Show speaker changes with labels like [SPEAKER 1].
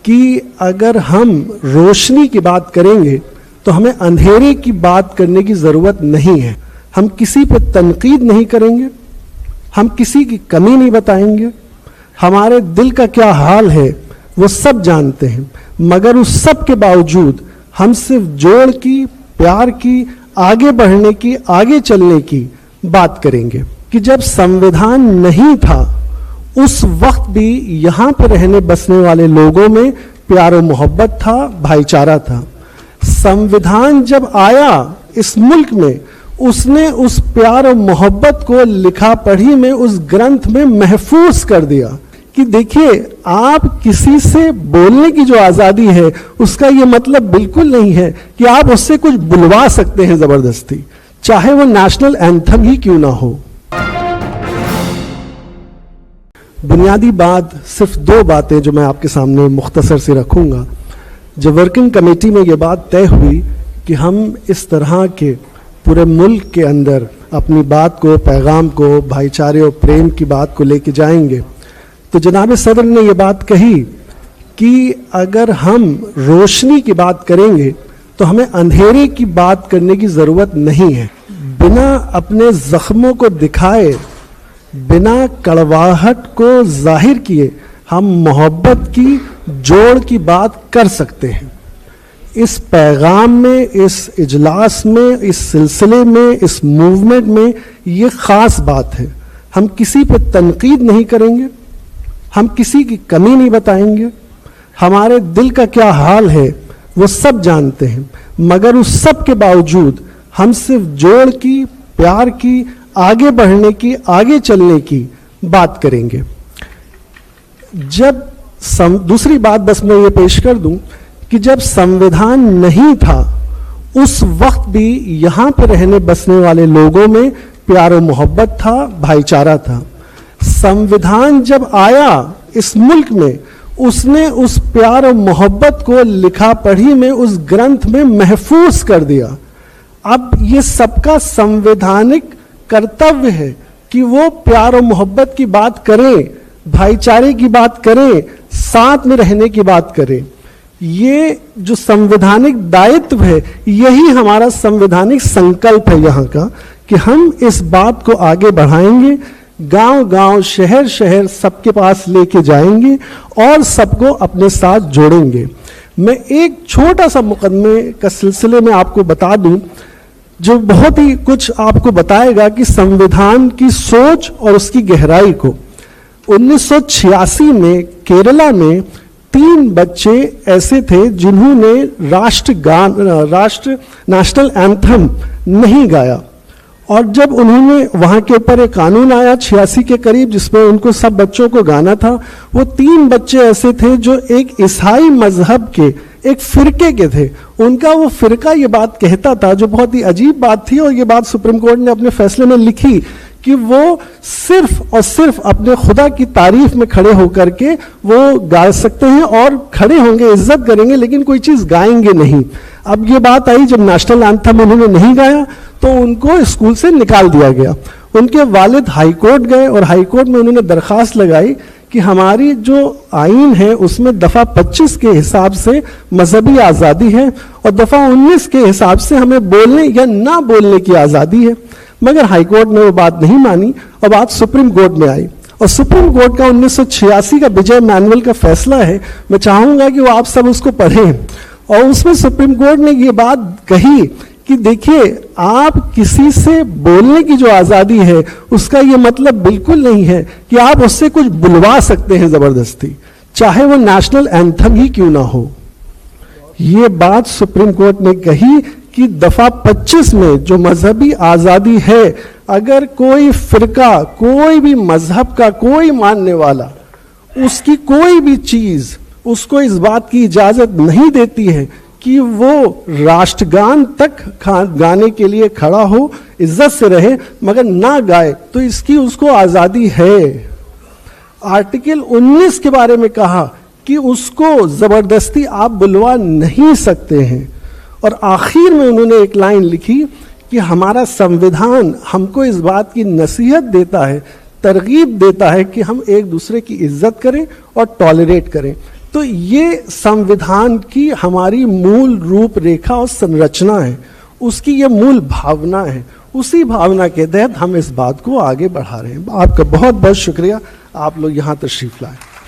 [SPEAKER 1] कि अगर हम रोशनी की बात करेंगे तो हमें अंधेरे की बात करने की ज़रूरत नहीं है। हम किसी पे तनकीद नहीं करेंगे, हम किसी की कमी नहीं बताएंगे, हमारे दिल का क्या हाल है वो सब जानते हैं, मगर उस सब के बावजूद हम सिर्फ जोड़ की, प्यार की, आगे बढ़ने की, आगे चलने की बात करेंगे। कि जब संविधान नहीं था उस वक्त भी यहाँ पे रहने बसने वाले लोगों में प्यार और मोहब्बत था, भाईचारा था। संविधान जब आया इस मुल्क में, उसने उस प्यार और मोहब्बत को लिखा पढ़ी में, उस ग्रंथ में महफूज कर दिया कि देखिए, आप किसी से बोलने की जो आज़ादी है उसका ये मतलब बिल्कुल नहीं है कि आप उससे कुछ बुलवा सकते हैं ज़बरदस्ती, चाहे वो नेशनल एंथम ही क्यों ना हो। बुनियादी बात सिर्फ दो बातें जो मैं आपके सामने मुख्तसर से रखूंगा। जब वर्किंग कमेटी में ये बात तय हुई कि हम इस तरह के पूरे मुल्क के अंदर अपनी बात को, पैगाम को, भाईचारे और प्रेम की बात को लेके जाएंगे, तो जनाब सदर ने ये बात कही कि अगर हम रोशनी की बात करेंगे तो हमें अंधेरे की बात करने की ज़रूरत नहीं है। बिना अपने ज़ख्मों को दिखाए, बिना कड़वाहट को जाहिर किए हम मोहब्बत की, जोड़ की बात कर सकते हैं। इस पैगाम में, इस इजलास में, इस सिलसिले में, इस मूवमेंट में ये ख़ास बात है। हम किसी पे तनकीद नहीं करेंगे, हम किसी की कमी नहीं बताएंगे, हमारे दिल का क्या हाल है वो सब जानते हैं, मगर उस सब के बावजूद हम सिर्फ जोड़ की, प्यार की, आगे बढ़ने की, आगे चलने की बात करेंगे। जब दूसरी बात बस मैं ये पेश कर दूं कि जब संविधान नहीं था उस वक्त भी यहाँ पे रहने बसने वाले लोगों में प्यार और मोहब्बत था, भाईचारा था। संविधान जब आया इस मुल्क में, उसने उस प्यार और मोहब्बत को लिखा पढ़ी में, उस ग्रंथ में महफूज कर दिया। अब ये सबका संवैधानिक कर्तव्य है कि वो प्यार और मोहब्बत की बात करें, भाईचारे की बात करें, साथ में रहने की बात करें। ये जो संवैधानिक दायित्व है, यही हमारा संवैधानिक संकल्प है यहाँ का कि हम इस बात को आगे बढ़ाएंगे, गांव गांव, शहर शहर सबके पास लेके जाएंगे और सबको अपने साथ जोड़ेंगे। मैं एक छोटा सा मुकदमे का सिलसिले में आपको बता दूं जो बहुत ही कुछ आपको बताएगा कि संविधान की सोच और उसकी गहराई को। 1986 में केरला में 3 बच्चे ऐसे थे जिन्होंने राष्ट्र नेशनल एंथम नहीं गाया, और जब उन्होंने वहाँ के ऊपर एक कानून आया 86 के करीब जिसमें उनको सब बच्चों को गाना था। वो 3 बच्चे ऐसे थे जो एक ईसाई मजहब के एक फिरके के थे। उनका वो फिरका ये बात कहता था, जो बहुत ही अजीब बात थी, और ये बात सुप्रीम कोर्ट ने अपने फैसले में लिखी कि वो सिर्फ और सिर्फ अपने खुदा की तारीफ में खड़े होकर के वो गा सकते हैं और खड़े होंगे, इज्जत करेंगे, लेकिन कोई चीज़ गाएंगे नहीं। अब ये बात आई जब नेशनल एंथम उन्होंने नहीं गाया तो उनको स्कूल से निकाल दिया गया। उनके वालिद हाई कोर्ट गए और हाई कोर्ट में उन्होंने दरख्वास्त लगाई कि हमारी जो आईन है उसमें दफ़ा 25 के हिसाब से मजहबी आज़ादी है और दफ़ा 19 के हिसाब से हमें बोलने या ना बोलने की आज़ादी है। मगर हाई कोर्ट ने वो बात नहीं मानी और बात सुप्रीम कोर्ट में आई, और सुप्रीम कोर्ट का 1986 का विजय मैनुअल का फैसला है। मैं चाहूँगा कि वो आप सब उसको पढ़ें, और उसमें सुप्रीम कोर्ट ने ये बात कही कि देखिए, आप किसी से बोलने की जो आज़ादी है उसका ये मतलब बिल्कुल नहीं है कि आप उससे कुछ बुलवा सकते हैं ज़बरदस्ती, चाहे वो नेशनल एंथम ही क्यों ना हो। ये बात सुप्रीम कोर्ट ने कही कि दफ़ा 25 में जो मजहबी आज़ादी है, अगर कोई फिरका, कोई भी मजहब का कोई मानने वाला, उसकी कोई भी चीज़ उसको इस बात की इजाज़त नहीं देती है कि वो राष्ट्रगान तक गाने के लिए खड़ा हो, इज्जत से रहे, मगर ना गाए, तो इसकी उसको आज़ादी है। आर्टिकल 19 के बारे में कहा कि उसको ज़बरदस्ती आप बुलवा नहीं सकते हैं, और आखिर में उन्होंने एक लाइन लिखी कि हमारा संविधान हमको इस बात की नसीहत देता है, तरगीब देता है कि हम एक दूसरे की इज्जत करें और टॉलरेट करें। तो ये संविधान की हमारी मूल रूपरेखा और संरचना है, उसकी ये मूल भावना है। उसी भावना के तहत हम इस बात को आगे बढ़ा रहे हैं। आपका बहुत बहुत शुक्रिया, आप लोग यहाँ तशरीफ लाए।